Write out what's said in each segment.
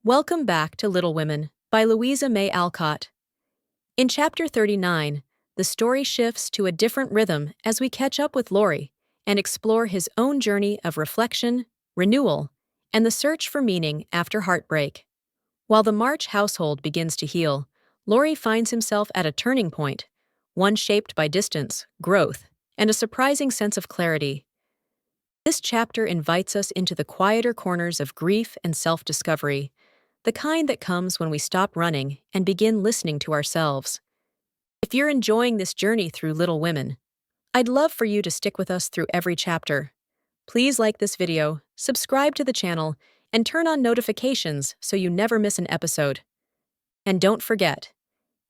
Welcome back to Little Women by Louisa May Alcott. In Chapter 39, the story shifts to a different rhythm as we catch up with Laurie and explore his own journey of reflection, renewal, and the search for meaning after heartbreak. While the March household begins to heal, Laurie finds himself at a turning point, one shaped by distance, growth, and a surprising sense of clarity. This chapter invites us into the quieter corners of grief and self-discovery, the kind that comes when we stop running and begin listening to ourselves. If you're enjoying this journey through Little Women, I'd love for you to stick with us through every chapter. Please like this video, subscribe to the channel, and turn on notifications so you never miss an episode. And don't forget,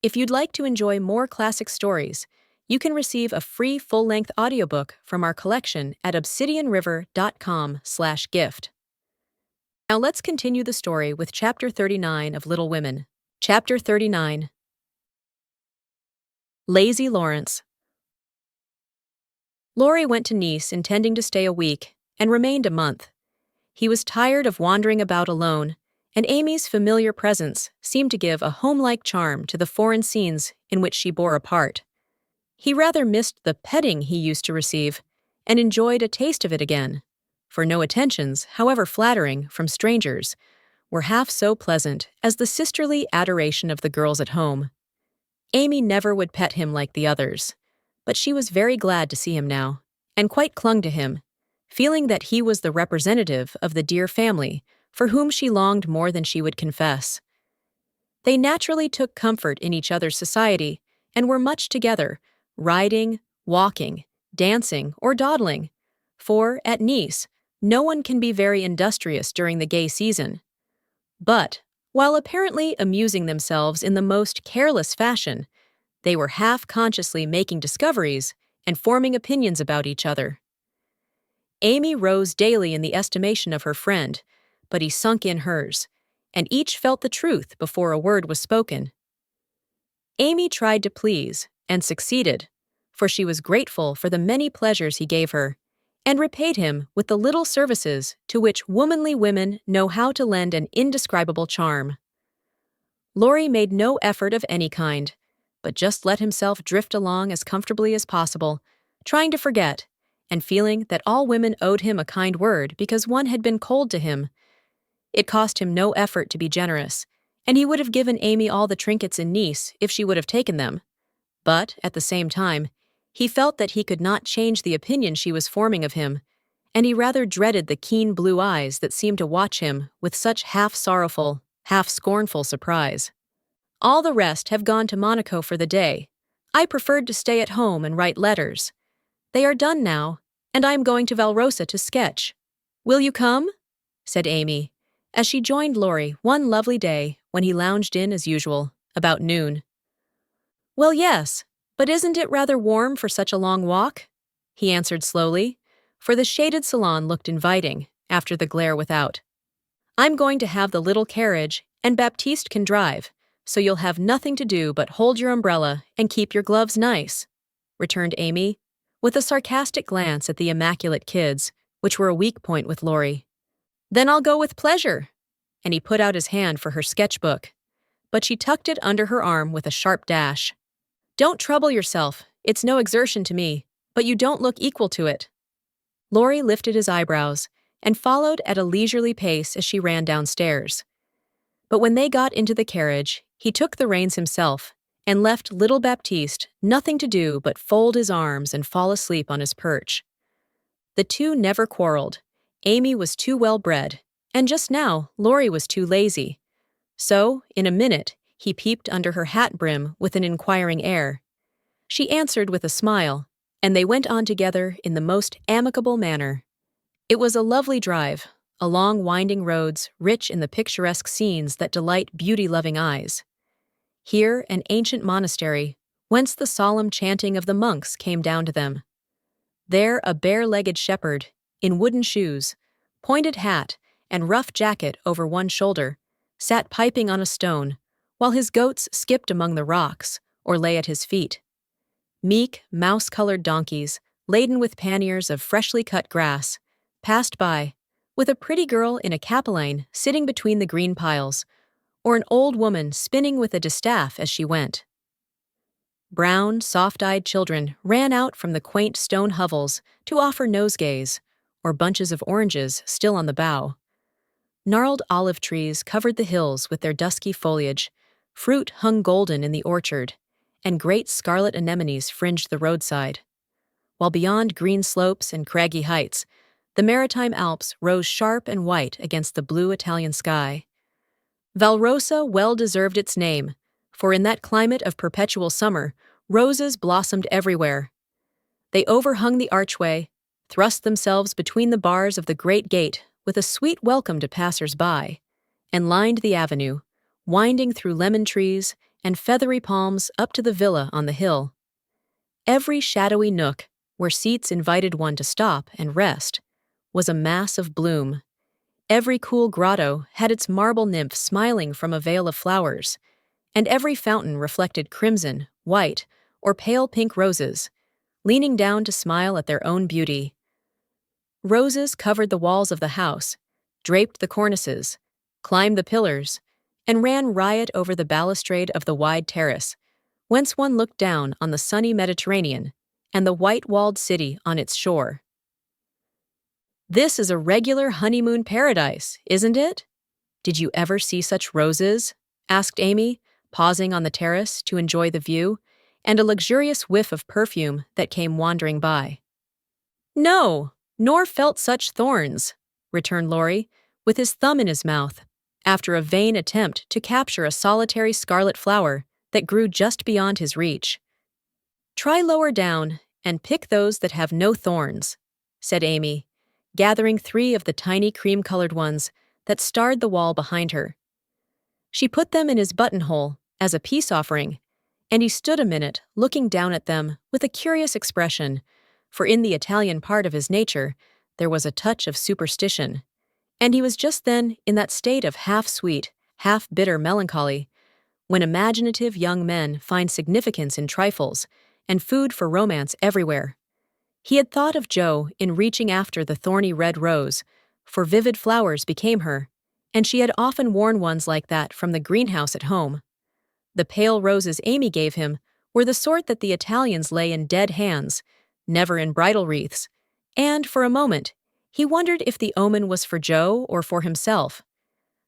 if you'd like to enjoy more classic stories, you can receive a free full-length audiobook from our collection at obsidianriver.com/gift. Now let's continue the story with Chapter 39 of Little Women. Chapter 39. Lazy Lawrence. Laurie went to Nice intending to stay a week and remained a month. He was tired of wandering about alone, and Amy's familiar presence seemed to give a home-like charm to the foreign scenes in which she bore a part. He rather missed the petting he used to receive and enjoyed a taste of it again, for no attentions, however flattering, from strangers, were half so pleasant as the sisterly adoration of the girls at home. Amy never would pet him like the others, but she was very glad to see him now, and quite clung to him, feeling that he was the representative of the dear family for whom she longed more than she would confess. They naturally took comfort in each other's society and were much together, riding, walking, dancing, or dawdling, for, at Nice, no one can be very industrious during the gay season. But, while apparently amusing themselves in the most careless fashion, they were half-consciously making discoveries and forming opinions about each other. Amy rose daily in the estimation of her friend, but he sunk in hers, and each felt the truth before a word was spoken. Amy tried to please, and succeeded, for she was grateful for the many pleasures he gave her, and repaid him with the little services to which womanly women know how to lend an indescribable charm. Laurie made no effort of any kind, but just let himself drift along as comfortably as possible, trying to forget, and feeling that all women owed him a kind word because one had been cold to him. It cost him no effort to be generous, and he would have given Amy all the trinkets in Nice if she would have taken them. But, at the same time, he felt that he could not change the opinion she was forming of him, and he rather dreaded the keen blue eyes that seemed to watch him with such half-sorrowful, half-scornful surprise. "All the rest have gone to Monaco for the day. I preferred to stay at home and write letters. They are done now, and I am going to Valrosa to sketch. Will you come?" said Amy, as she joined Laurie one lovely day when he lounged in as usual, about noon. "Well, yes, but isn't it rather warm for such a long walk?" he answered slowly, for the shaded salon looked inviting after the glare without. "I'm going to have the little carriage, and Baptiste can drive, so you'll have nothing to do but hold your umbrella and keep your gloves nice," returned Amy, with a sarcastic glance at the immaculate kids, which were a weak point with Laurie. "Then I'll go with pleasure," and he put out his hand for her sketchbook, but she tucked it under her arm with a sharp dash. "Don't trouble yourself, it's no exertion to me, but you don't look equal to it." Laurie lifted his eyebrows and followed at a leisurely pace as she ran downstairs. But when they got into the carriage, he took the reins himself and left little Baptiste nothing to do but fold his arms and fall asleep on his perch. The two never quarreled. Amy was too well-bred, and just now Laurie was too lazy. So, in a minute, he peeped under her hat brim with an inquiring air. She answered with a smile, and they went on together in the most amicable manner. It was a lovely drive, along winding roads rich in the picturesque scenes that delight beauty-loving eyes. Here an ancient monastery, whence the solemn chanting of the monks came down to them. There a bare-legged shepherd, in wooden shoes, pointed hat, and rough jacket over one shoulder, sat piping on a stone, while his goats skipped among the rocks or lay at his feet. Meek, mouse-colored donkeys, laden with panniers of freshly cut grass, passed by, with a pretty girl in a capelline sitting between the green piles, or an old woman spinning with a distaff as she went. Brown, soft-eyed children ran out from the quaint stone hovels to offer nosegays, or bunches of oranges still on the bough. Gnarled olive trees covered the hills with their dusky foliage, fruit hung golden in the orchard, and great scarlet anemones fringed the roadside. While beyond green slopes and craggy heights, the maritime Alps rose sharp and white against the blue Italian sky. Valrosa well deserved its name, for in that climate of perpetual summer, roses blossomed everywhere. They overhung the archway, thrust themselves between the bars of the great gate with a sweet welcome to passers-by, and lined the avenue, winding through lemon trees and feathery palms up to the villa on the hill. Every shadowy nook, where seats invited one to stop and rest, was a mass of bloom. Every cool grotto had its marble nymph smiling from a veil of flowers, and every fountain reflected crimson, white, or pale pink roses, leaning down to smile at their own beauty. Roses covered the walls of the house, draped the cornices, climbed the pillars, and ran riot over the balustrade of the wide terrace, whence one looked down on the sunny Mediterranean and the white-walled city on its shore. "This is a regular honeymoon paradise, isn't it? Did you ever see such roses?" asked Amy, pausing on the terrace to enjoy the view and a luxurious whiff of perfume that came wandering by. "No, nor felt such thorns," returned Laurie, with his thumb in his mouth, after a vain attempt to capture a solitary scarlet flower that grew just beyond his reach. "Try lower down and pick those that have no thorns," said Amy, gathering 3 of the tiny cream-colored ones that starred the wall behind her. She put them in his buttonhole as a peace offering, and he stood a minute looking down at them with a curious expression, for in the Italian part of his nature there was a touch of superstition, and he was just then in that state of half-sweet, half-bitter melancholy, when imaginative young men find significance in trifles and food for romance everywhere. He had thought of Jo in reaching after the thorny red rose, for vivid flowers became her, and she had often worn ones like that from the greenhouse at home. The pale roses Amy gave him were the sort that the Italians lay in dead hands, never in bridal wreaths, and, for a moment, he wondered if the omen was for Jo or for himself.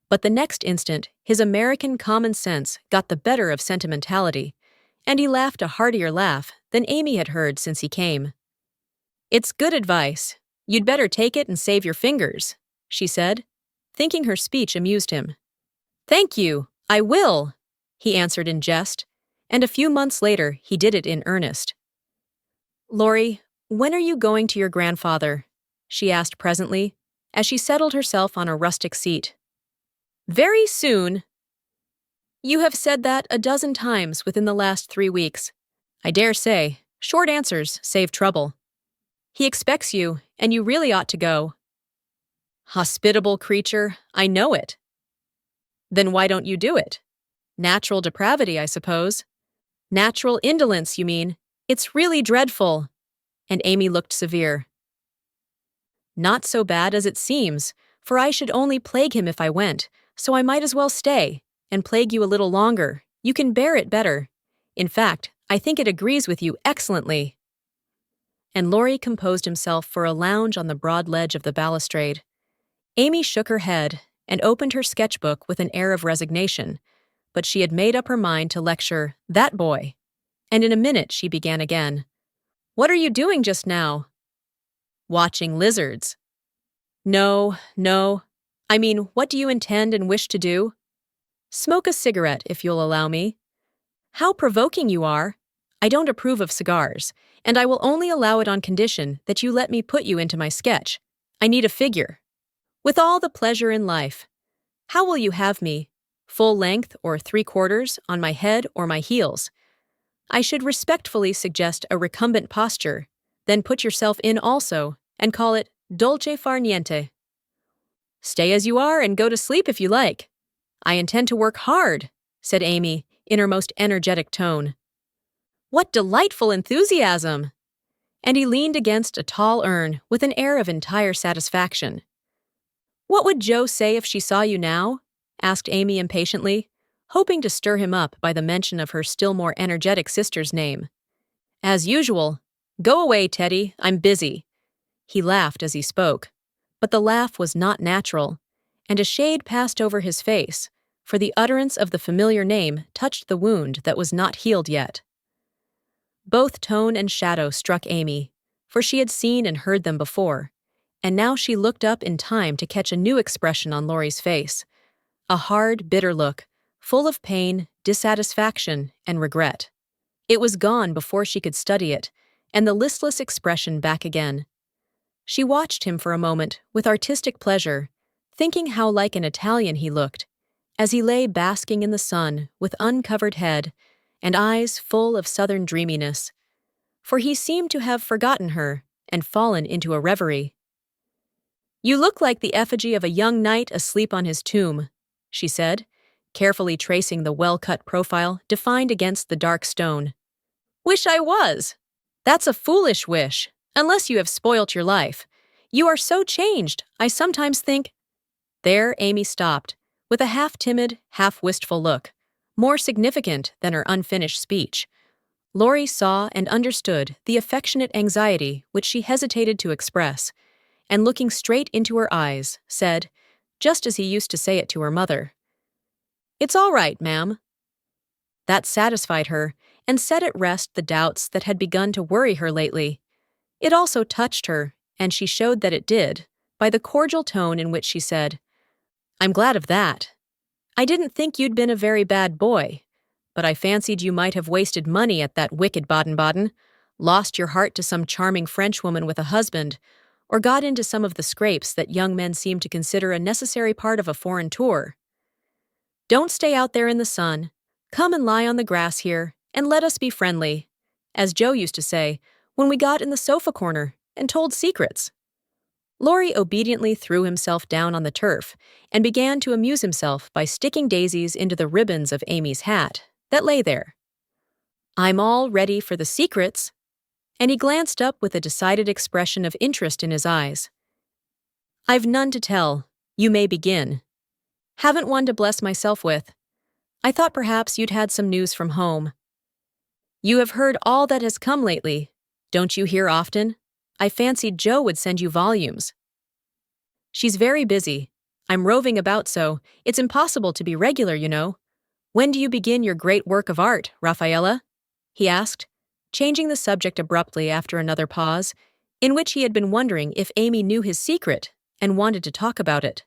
But the next instant, his American common sense got the better of sentimentality, and he laughed a heartier laugh than Amy had heard since he came. "It's good advice. You'd better take it and save your fingers," she said, thinking her speech amused him. "Thank you, I will," he answered in jest, and a few months later he did it in earnest. "Laurie, when are you going to your grandfather?" she asked presently, as she settled herself on a rustic seat. "Very soon." "You have said that a dozen times within the last 3 weeks. I dare say, short answers save trouble. He expects you, and you really ought to go." "Hospitable creature, I know it." "Then why don't you do it? Natural depravity, I suppose." "Natural indolence, you mean. It's really dreadful." And Amy looked severe. "Not so bad as it seems, for I should only plague him if I went, so I might as well stay, and plague you a little longer. You can bear it better. In fact, I think it agrees with you excellently." And Laurie composed himself for a lounge on the broad ledge of the balustrade. Amy shook her head and opened her sketchbook with an air of resignation, but she had made up her mind to lecture that boy, and in a minute she began again. "What are you doing just now?" "Watching lizards." No. I mean, what do you intend and wish to do?" "Smoke a cigarette, if you'll allow me." "How provoking you are! I don't approve of cigars, and I will only allow it on condition that you let me put you into my sketch. I need a figure." "With all the pleasure in life. How will you have me? Full length or 3/4, on my head or my heels? I should respectfully suggest a recumbent posture, then put yourself in also, and call it dolce far niente." "Stay as you are and go to sleep if you like. I intend to work hard," said Amy in her most energetic tone. "What delightful enthusiasm!" And he leaned against a tall urn with an air of entire satisfaction. What would Jo say if she saw you now? Asked Amy impatiently, hoping to stir him up by the mention of her still more energetic sister's name. As usual. Go away, Teddy, I'm busy. He laughed as he spoke, but the laugh was not natural, and a shade passed over his face, for the utterance of the familiar name touched the wound that was not healed yet. Both tone and shadow struck Amy, for she had seen and heard them before, and now she looked up in time to catch a new expression on Laurie's face, a hard, bitter look, full of pain, dissatisfaction, and regret. It was gone before she could study it, and the listless expression back again. She watched him for a moment with artistic pleasure, thinking how like an Italian he looked, as he lay basking in the sun with uncovered head and eyes full of southern dreaminess, for he seemed to have forgotten her and fallen into a reverie. You look like the effigy of a young knight asleep on his tomb, she said, carefully tracing the well-cut profile defined against the dark stone. Wish I was. That's a foolish wish, unless you have spoilt your life. You are so changed, I sometimes think— There Amy stopped, with a half-timid, half-wistful look, more significant than her unfinished speech. Laurie saw and understood the affectionate anxiety which she hesitated to express, and looking straight into her eyes, said, just as he used to say it to her mother, "It's all right, ma'am." That satisfied her, and set at rest the doubts that had begun to worry her lately. It also touched her, and she showed that it did, by the cordial tone in which she said, "I'm glad of that. I didn't think you'd been a very bad boy, but I fancied you might have wasted money at that wicked Baden-Baden, lost your heart to some charming Frenchwoman with a husband, or got into some of the scrapes that young men seem to consider a necessary part of a foreign tour. Don't stay out there in the sun. Come and lie on the grass here, and let us be friendly, as Jo used to say when we got in the sofa corner and told secrets." Laurie obediently threw himself down on the turf and began to amuse himself by sticking daisies into the ribbons of Amy's hat that lay there. "I'm all ready for the secrets," and he glanced up with a decided expression of interest in his eyes. "I've none to tell. You may begin. Haven't one to bless myself with. I thought perhaps you'd had some news from home. You have heard all that has come lately. Don't you hear often? I fancied Jo would send you volumes." "She's very busy. I'm roving about so, it's impossible to be regular, you know. When do you begin your great work of art, Raffaella?" he asked, changing the subject abruptly after another pause, in which he had been wondering if Amy knew his secret and wanted to talk about it.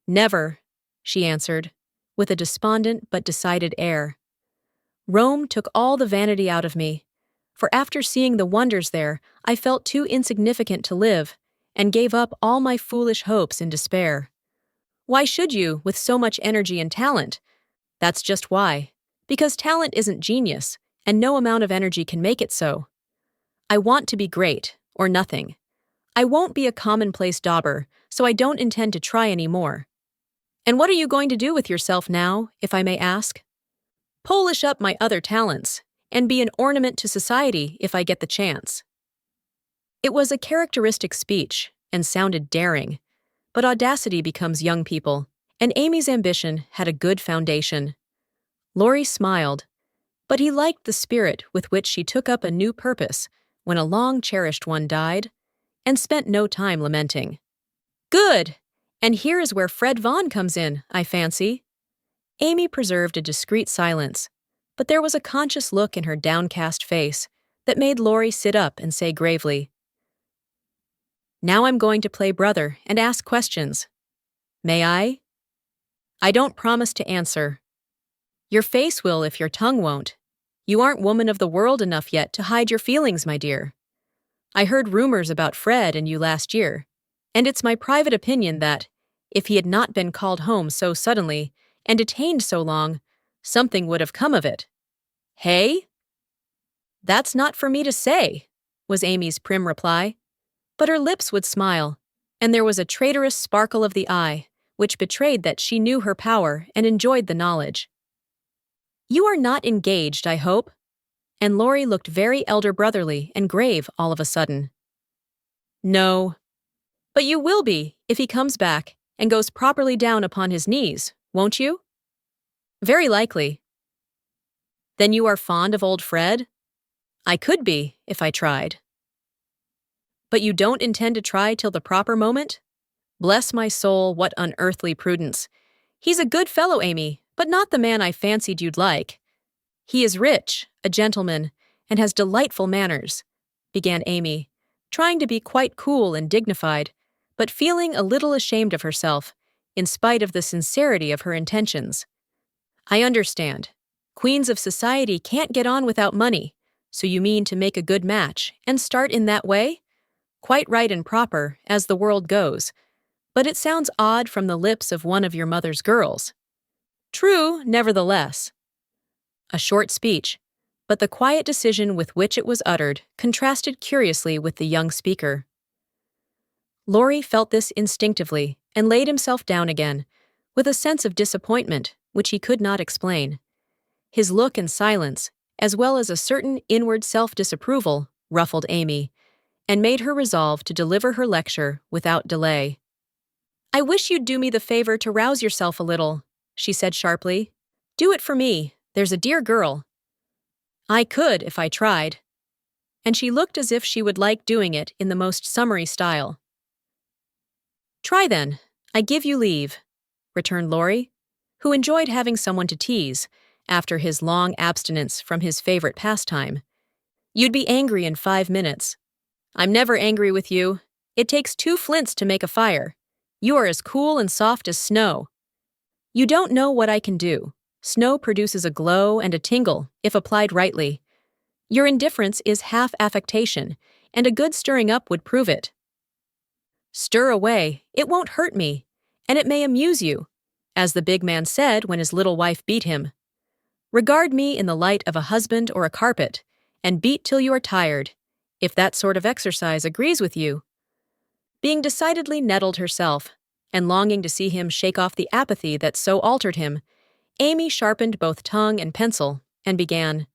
"Never," she answered, with a despondent but decided air. "Rome took all the vanity out of me, for after seeing the wonders there, I felt too insignificant to live, and gave up all my foolish hopes in despair. Why should you, with so much energy and talent? That's just why. Because talent isn't genius, and no amount of energy can make it so. I want to be great, or nothing. I won't be a commonplace dauber, so I don't intend to try any more. And what are you going to do with yourself now, if I may ask?" "Polish up my other talents, and be an ornament to society if I get the chance." It was a characteristic speech, and sounded daring, but audacity becomes young people, and Amy's ambition had a good foundation. Laurie smiled, but he liked the spirit with which she took up a new purpose when a long-cherished one died, and spent no time lamenting. "Good! And here is where Fred Vaughn comes in, I fancy." Amy preserved a discreet silence, but there was a conscious look in her downcast face that made Laurie sit up and say gravely, "Now I'm going to play brother and ask questions. May I?" "I don't promise to answer. Your face will if your tongue won't. You aren't woman of the world enough yet to hide your feelings, my dear. I heard rumors about Fred and you last year, and it's my private opinion that, if he had not been called home so suddenly and detained so long, something would have come of it. Hey?" "That's not for me to say," was Amy's prim reply, but her lips would smile, and there was a traitorous sparkle of the eye, which betrayed that she knew her power and enjoyed the knowledge. "You are not engaged, I hope?" And Laurie looked very elder brotherly and grave all of a sudden. "No. But you will be, if he comes back, and goes properly down upon his knees, won't you? Very likely. Then you are fond of old Fred? I could be, if I tried. But you don't intend to try till the proper moment? Bless my soul, what unearthly prudence. He's a good fellow, Amy, but not the man I fancied you'd like. He is rich, a gentleman, and has delightful manners, began Amy, trying to be quite cool and dignified, but feeling a little ashamed of herself, in spite of the sincerity of her intentions. I understand. Queens of society can't get on without money, so you mean to make a good match and start in that way? Quite right and proper, as the world goes, but it sounds odd from the lips of one of your mother's girls. True, nevertheless. A short speech, but the quiet decision with which it was uttered contrasted curiously with the young speaker. Laurie felt this instinctively and laid himself down again, with a sense of disappointment which he could not explain. His look and silence, as well as a certain inward self-disapproval, ruffled Amy, and made her resolve to deliver her lecture without delay. I wish you'd do me the favor to rouse yourself a little, she said sharply. Do it for me, there's a dear girl. I could if I tried. And she looked as if she would like doing it in the most summary style. Try then, I give you leave, returned Laurie, who enjoyed having someone to tease after his long abstinence from his favorite pastime. You'd be angry in 5 minutes. I'm never angry with you. It takes 2 flints to make a fire. You are as cool and soft as snow. You don't know what I can do. Snow produces a glow and a tingle, if applied rightly. Your indifference is half affectation, and a good stirring up would prove it. Stir away, it won't hurt me, and it may amuse you, as the big man said when his little wife beat him. Regard me in the light of a husband or a carpet, and beat till you are tired, if that sort of exercise agrees with you. Being decidedly nettled herself, and longing to see him shake off the apathy that so altered him, Amy sharpened both tongue and pencil, and began.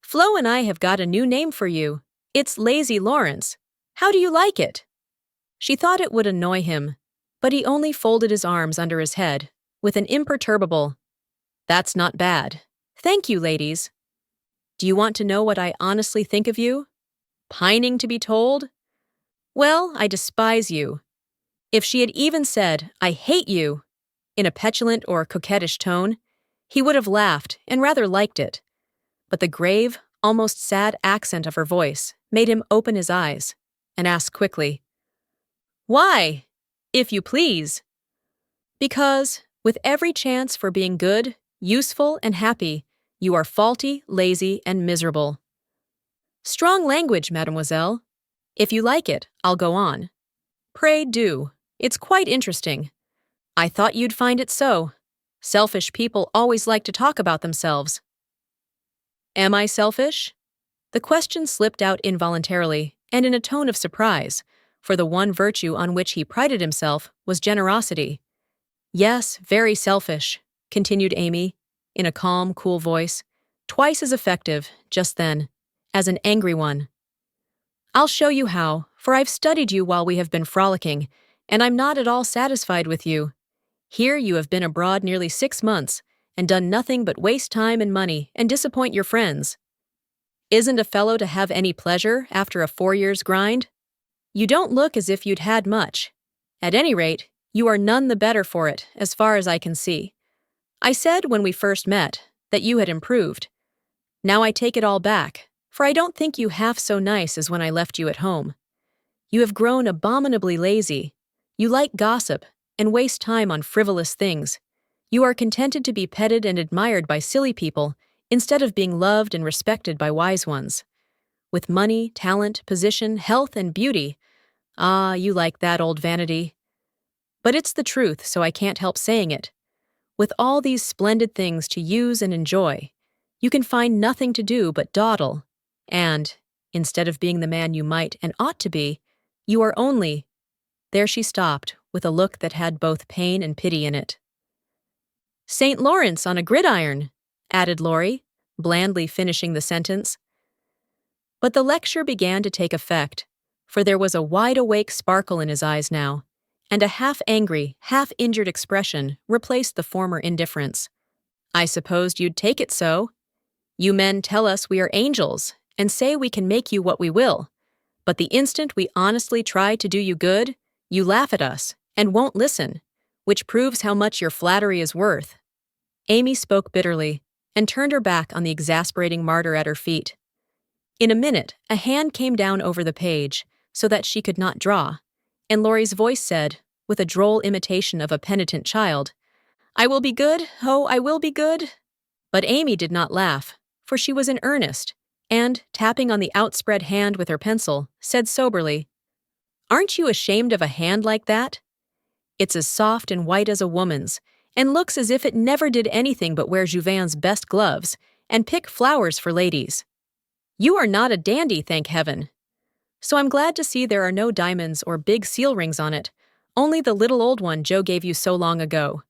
Flo and I have got a new name for you. It's Lazy Lawrence. How do you like it? She thought it would annoy him, but he only folded his arms under his head, with an imperturbable, That's not bad. Thank you, ladies. Do you want to know what I honestly think of you? Pining to be told? Well, I despise you. If she had even said, I hate you, in a petulant or coquettish tone, he would have laughed and rather liked it. But the grave, almost sad accent of her voice made him open his eyes and ask quickly, Why, if you please? Because, with every chance for being good, useful, and happy, you are faulty, lazy, and miserable. Strong language, mademoiselle. If you like it, I'll go on. Pray do. It's quite interesting. I thought you'd find it so. Selfish people always like to talk about themselves. Am I selfish? The question slipped out involuntarily and in a tone of surprise, for the one virtue on which he prided himself was generosity. Yes, very selfish, continued Amy, in a calm, cool voice, twice as effective, just then, as an angry one. I'll show you how, for I've studied you while we have been frolicking, and I'm not at all satisfied with you. Here you have been abroad nearly 6 months, and done nothing but waste time and money and disappoint your friends. Isn't a fellow to have any pleasure after a 4 years' grind? You don't look as if you'd had much. At any rate, you are none the better for it, as far as I can see. I said when we first met that you had improved. Now I take it all back, for I don't think you half so nice as when I left you at home. You have grown abominably lazy. You like gossip and waste time on frivolous things. You are contented to be petted and admired by silly people instead of being loved and respected by wise ones. With money, talent, position, health, and beauty, you like that old vanity. But it's the truth, so I can't help saying it. With all these splendid things to use and enjoy, you can find nothing to do but dawdle, and, instead of being the man you might and ought to be, you are only— There she stopped, with a look that had both pain and pity in it. St. Lawrence on a gridiron, added Laurie, blandly finishing the sentence. But the lecture began to take effect, for there was a wide-awake sparkle in his eyes now, and a half-angry, half-injured expression replaced the former indifference. "I supposed you'd take it so. You men tell us we are angels and say we can make you what we will. But the instant we honestly try to do you good, you laugh at us and won't listen, which proves how much your flattery is worth." Amy spoke bitterly and turned her back on the exasperating martyr at her feet. In a minute, a hand came down over the page so that she could not draw, and Laurie's voice said, with a droll imitation of a penitent child, "I will be good, oh, I will be good." But Amy did not laugh, for she was in earnest, and, tapping on the outspread hand with her pencil, said soberly, "Aren't you ashamed of a hand like that? It's as soft and white as a woman's, and looks as if it never did anything but wear Jouvin's best gloves and pick flowers for ladies. You are not a dandy, thank heaven. So I'm glad to see there are no diamonds or big seal rings on it, only the little old one Joe gave you so long ago.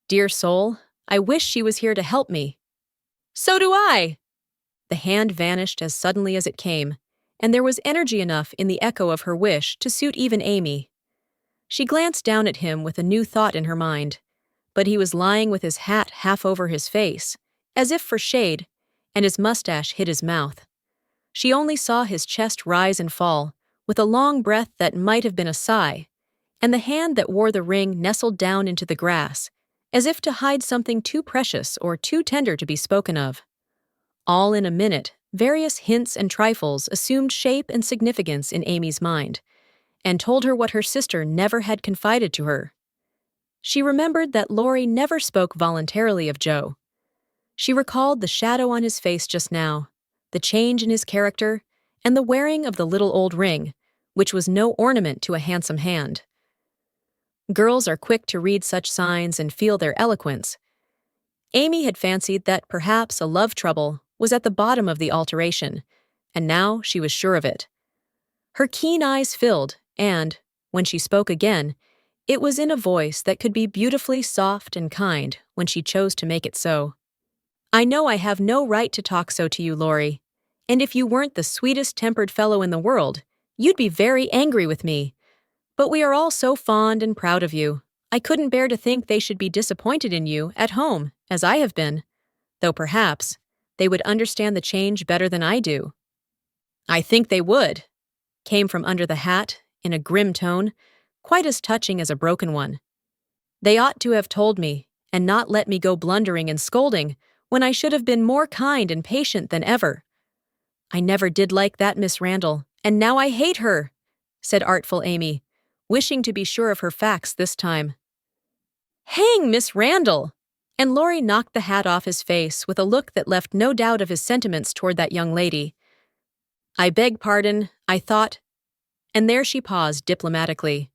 Dear soul, I wish she was here to help me." "So do I!" The hand vanished as suddenly as it came, and there was energy enough in the echo of her wish to suit even Amy. She glanced down at him with a new thought in her mind, but he was lying with his hat half over his face, as if for shade, and his mustache hid his mouth. She only saw his chest rise and fall, with a long breath that might have been a sigh, and the hand that wore the ring nestled down into the grass, as if to hide something too precious or too tender to be spoken of. All in a minute, various hints and trifles assumed shape and significance in Amy's mind, and told her what her sister never had confided to her. She remembered that Laurie never spoke voluntarily of Joe. She recalled the shadow on his face just now, the change in his character, and the wearing of the little old ring, which was no ornament to a handsome hand. Girls are quick to read such signs and feel their eloquence. Amy had fancied that perhaps a love trouble was at the bottom of the alteration, and now she was sure of it. Her keen eyes filled, and, when she spoke again, it was in a voice that could be beautifully soft and kind when she chose to make it so. "I know I have no right to talk so to you, Laurie, and if you weren't the sweetest-tempered fellow in the world, you'd be very angry with me. But we are all so fond and proud of you. I couldn't bear to think they should be disappointed in you at home, as I have been, though perhaps they would understand the change better than I do." "I think they would," came from under the hat, in a grim tone, quite as touching as a broken one. "They ought to have told me, and not let me go blundering and scolding, when I should have been more kind and patient than ever. I never did like that Miss Randall, and now I hate her," said artful Amy, wishing to be sure of her facts this time. "Hang Miss Randall!" And Laurie knocked the hat off his face with a look that left no doubt of his sentiments toward that young lady. "I beg pardon, I thought—" And there she paused diplomatically.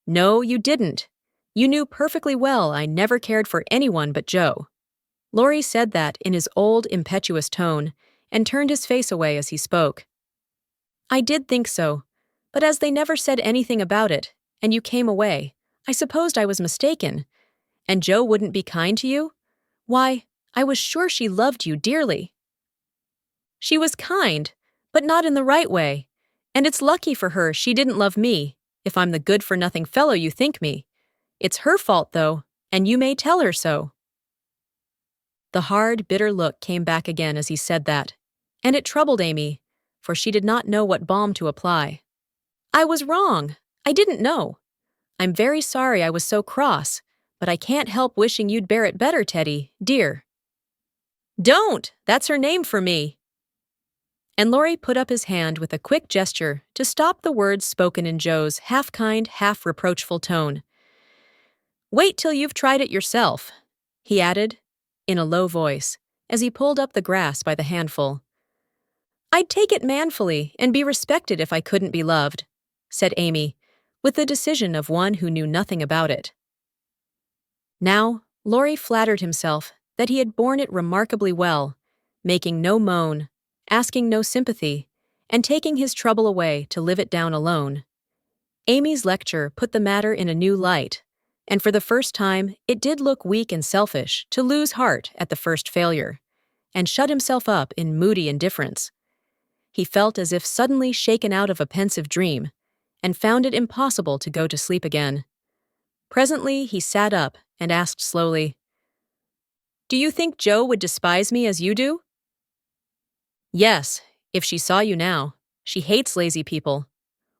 "No, you didn't. You knew perfectly well I never cared for anyone but Joe." Laurie said that in his old, impetuous tone, and turned his face away as he spoke. "I did think so, but as they never said anything about it, and you came away, I supposed I was mistaken. And Joe wouldn't be kind to you? Why, I was sure she loved you dearly." "She was kind, but not in the right way, and it's lucky for her she didn't love me, if I'm the good-for-nothing fellow you think me. It's her fault, though, and you may tell her so." The hard, bitter look came back again as he said that, and it troubled Amy, for she did not know what balm to apply. "I was wrong. I didn't know. I'm very sorry I was so cross, but I can't help wishing you'd bear it better, Teddy, dear." "Don't! That's her name for me." And Laurie put up his hand with a quick gesture to stop the words spoken in Joe's half-kind, half-reproachful tone. "Wait till you've tried it yourself," he added, in a low voice, as he pulled up the grass by the handful. "I'd take it manfully and be respected if I couldn't be loved," said Amy, with the decision of one who knew nothing about it. Now, Laurie flattered himself that he had borne it remarkably well, making no moan, asking no sympathy, and taking his trouble away to live it down alone. Amy's lecture put the matter in a new light, and for the first time it did look weak and selfish to lose heart at the first failure, and shut himself up in moody indifference. He felt as if suddenly shaken out of a pensive dream, and found it impossible to go to sleep again. Presently, he sat up and asked slowly, "Do you think Jo would despise me as you do?" "Yes, if she saw you now. She hates lazy people.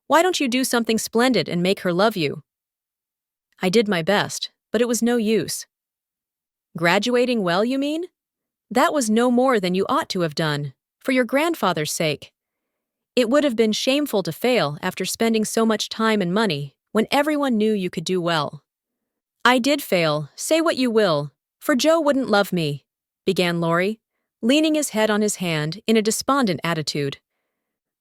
Why don't you do something splendid and make her love you?" "I did my best, but it was no use." "Graduating well, you mean? That was no more than you ought to have done, for your grandfather's sake. It would have been shameful to fail after spending so much time and money when everyone knew you could do well." "I did fail, say what you will, for Jo wouldn't love me," began Laurie, leaning his head on his hand in a despondent attitude.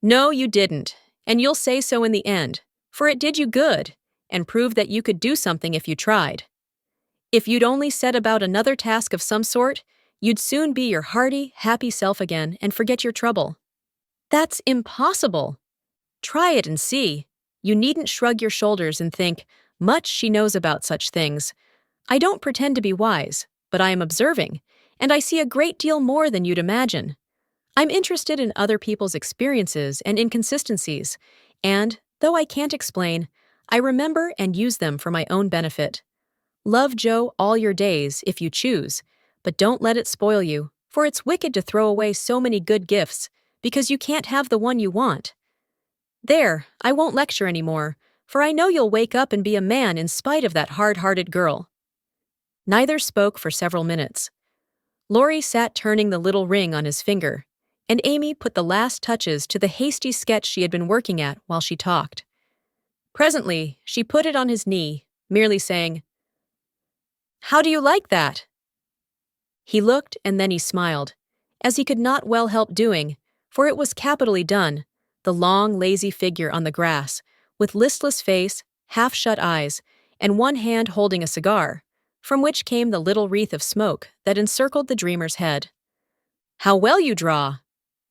"No, you didn't, and you'll say so in the end, for it did you good, and proved that you could do something if you tried. If you'd only set about another task of some sort, you'd soon be your hearty, happy self again and forget your trouble." "That's impossible." "Try it and see. You needn't shrug your shoulders and think, 'Much she knows about such things.' I don't pretend to be wise, but I am observing, and I see a great deal more than you'd imagine. I'm interested in other people's experiences and inconsistencies, and, though I can't explain, I remember and use them for my own benefit. Love Jo all your days, if you choose, but don't let it spoil you, for it's wicked to throw away so many good gifts, because you can't have the one you want. There, I won't lecture any more, for I know you'll wake up and be a man in spite of that hard-hearted girl." Neither spoke for several minutes. Laurie sat turning the little ring on his finger, and Amy put the last touches to the hasty sketch she had been working at while she talked. Presently, she put it on his knee, merely saying, "How do you like that?" He looked and then he smiled, as he could not well help doing, for it was capitally done, the long, lazy figure on the grass, with listless face, half-shut eyes, and one hand holding a cigar, from which came the little wreath of smoke that encircled the dreamer's head. "How well you draw,"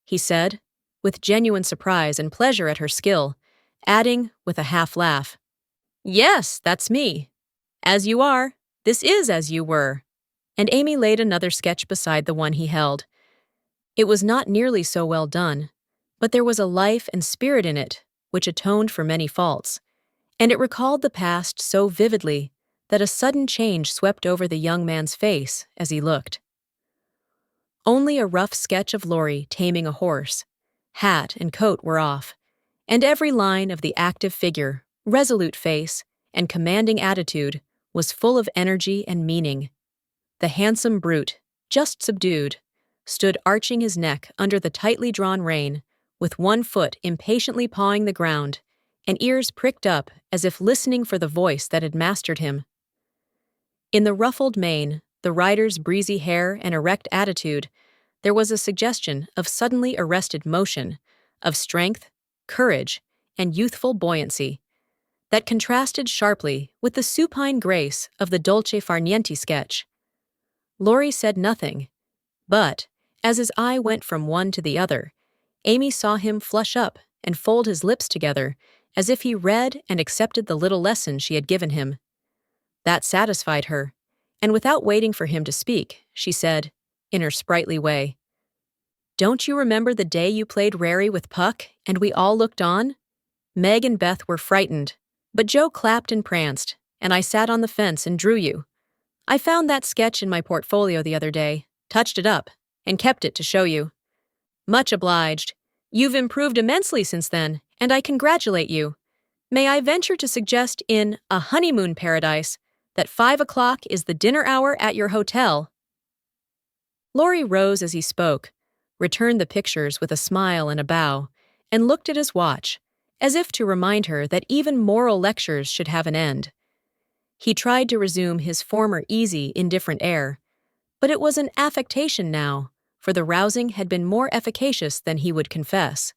he said, with genuine surprise and pleasure at her skill, adding, with a half-laugh, "Yes, that's me. As you are, this is as you were." And Amy laid another sketch beside the one he held. It was not nearly so well done, but there was a life and spirit in it which atoned for many faults, and it recalled the past so vividly that a sudden change swept over the young man's face as he looked. Only a rough sketch of Laurie taming a horse. Hat and coat were off, and every line of the active figure, resolute face, and commanding attitude was full of energy and meaning. The handsome brute, just subdued, stood arching his neck under the tightly drawn rein, with one foot impatiently pawing the ground, and ears pricked up as if listening for the voice that had mastered him. In the ruffled mane, the rider's breezy hair and erect attitude, there was a suggestion of suddenly arrested motion, of strength, courage, and youthful buoyancy, that contrasted sharply with the supine grace of the dolce far niente sketch. Laurie said nothing, but, as his eye went from one to the other, Amy saw him flush up and fold his lips together as if he read and accepted the little lesson she had given him. That satisfied her, and without waiting for him to speak, she said, in her sprightly way, "Don't you remember the day you played Rary with Puck and we all looked on? Meg and Beth were frightened, but Jo clapped and pranced, and I sat on the fence and drew you. I found that sketch in my portfolio the other day, touched it up, and kept it to show you. Much obliged. You've improved immensely since then, and I congratulate you. May I venture to suggest in A Honeymoon Paradise that 5 o'clock is the dinner hour at your hotel?" Laurie rose as he spoke, returned the pictures with a smile and a bow, and looked at his watch, as if to remind her that even moral lectures should have an end. He tried to resume his former easy, indifferent air, but it was an affectation now, for the rousing had been more efficacious than he would confess.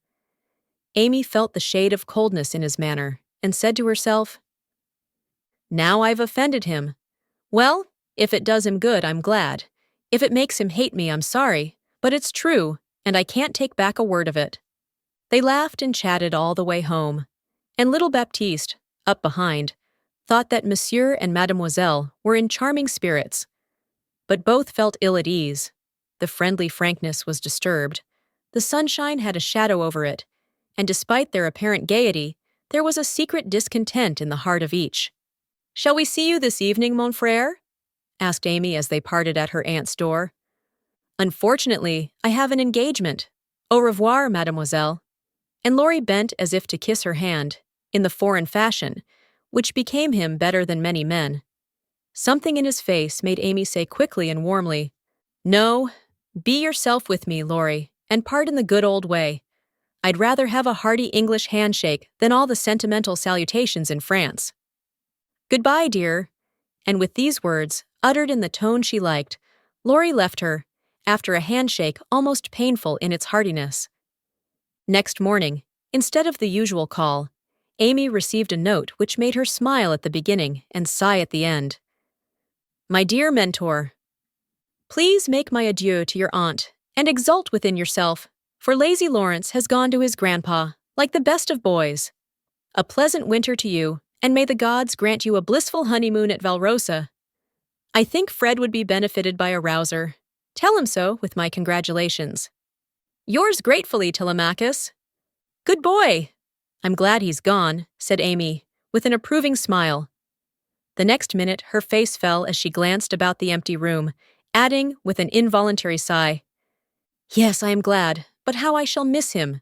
Amy felt the shade of coldness in his manner, and said to herself, "Now I've offended him. Well, if it does him good, I'm glad. If it makes him hate me, I'm sorry, but it's true, and I can't take back a word of it." They laughed and chatted all the way home, and little Baptiste, up behind, thought that Monsieur and Mademoiselle were in charming spirits. But both felt ill at ease. The friendly frankness was disturbed. The sunshine had a shadow over it, and despite their apparent gaiety, there was a secret discontent in the heart of each. "Shall we see you this evening, mon frère?" asked Amy as they parted at her aunt's door. "Unfortunately, I have an engagement. Au revoir, mademoiselle." And Laurie bent as if to kiss her hand, in the foreign fashion, which became him better than many men. Something in his face made Amy say quickly and warmly, "No, be yourself with me, Laurie, and part in the good old way. I'd rather have a hearty English handshake than all the sentimental salutations in France." "Goodbye, dear." And with these words, uttered in the tone she liked, Laurie left her, after a handshake almost painful in its heartiness. Next morning, instead of the usual call, Amy received a note which made her smile at the beginning and sigh at the end. "My dear mentor, please make my adieu to your aunt and exult within yourself, for lazy Lawrence has gone to his grandpa, like the best of boys. A pleasant winter to you, and may the gods grant you a blissful honeymoon at Valrosa. I think Fred would be benefited by a rouser. Tell him so with my congratulations. Yours gratefully, Telemachus." "Good boy." "I'm glad he's gone," said Amy, with an approving smile. The next minute her face fell as she glanced about the empty room, adding, with an involuntary sigh, "Yes, I am glad, but how I shall miss him."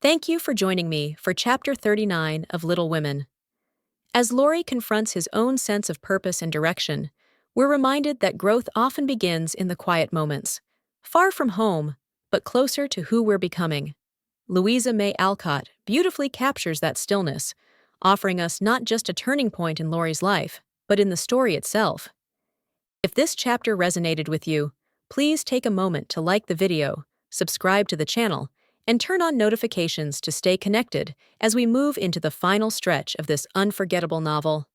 Thank you for joining me for Chapter 39 of Little Women. As Laurie confronts his own sense of purpose and direction, we're reminded that growth often begins in the quiet moments, far from home, but closer to who we're becoming. Louisa May Alcott beautifully captures that stillness, offering us not just a turning point in Laurie's life, but in the story itself. If this chapter resonated with you, please take a moment to like the video, subscribe to the channel, and turn on notifications to stay connected as we move into the final stretch of this unforgettable novel.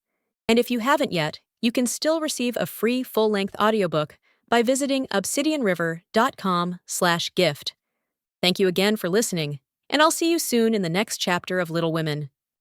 And if you haven't yet, you can still receive a free full-length audiobook by visiting obsidianriver.com/gift. Thank you again for listening, and I'll see you soon in the next chapter of Little Women.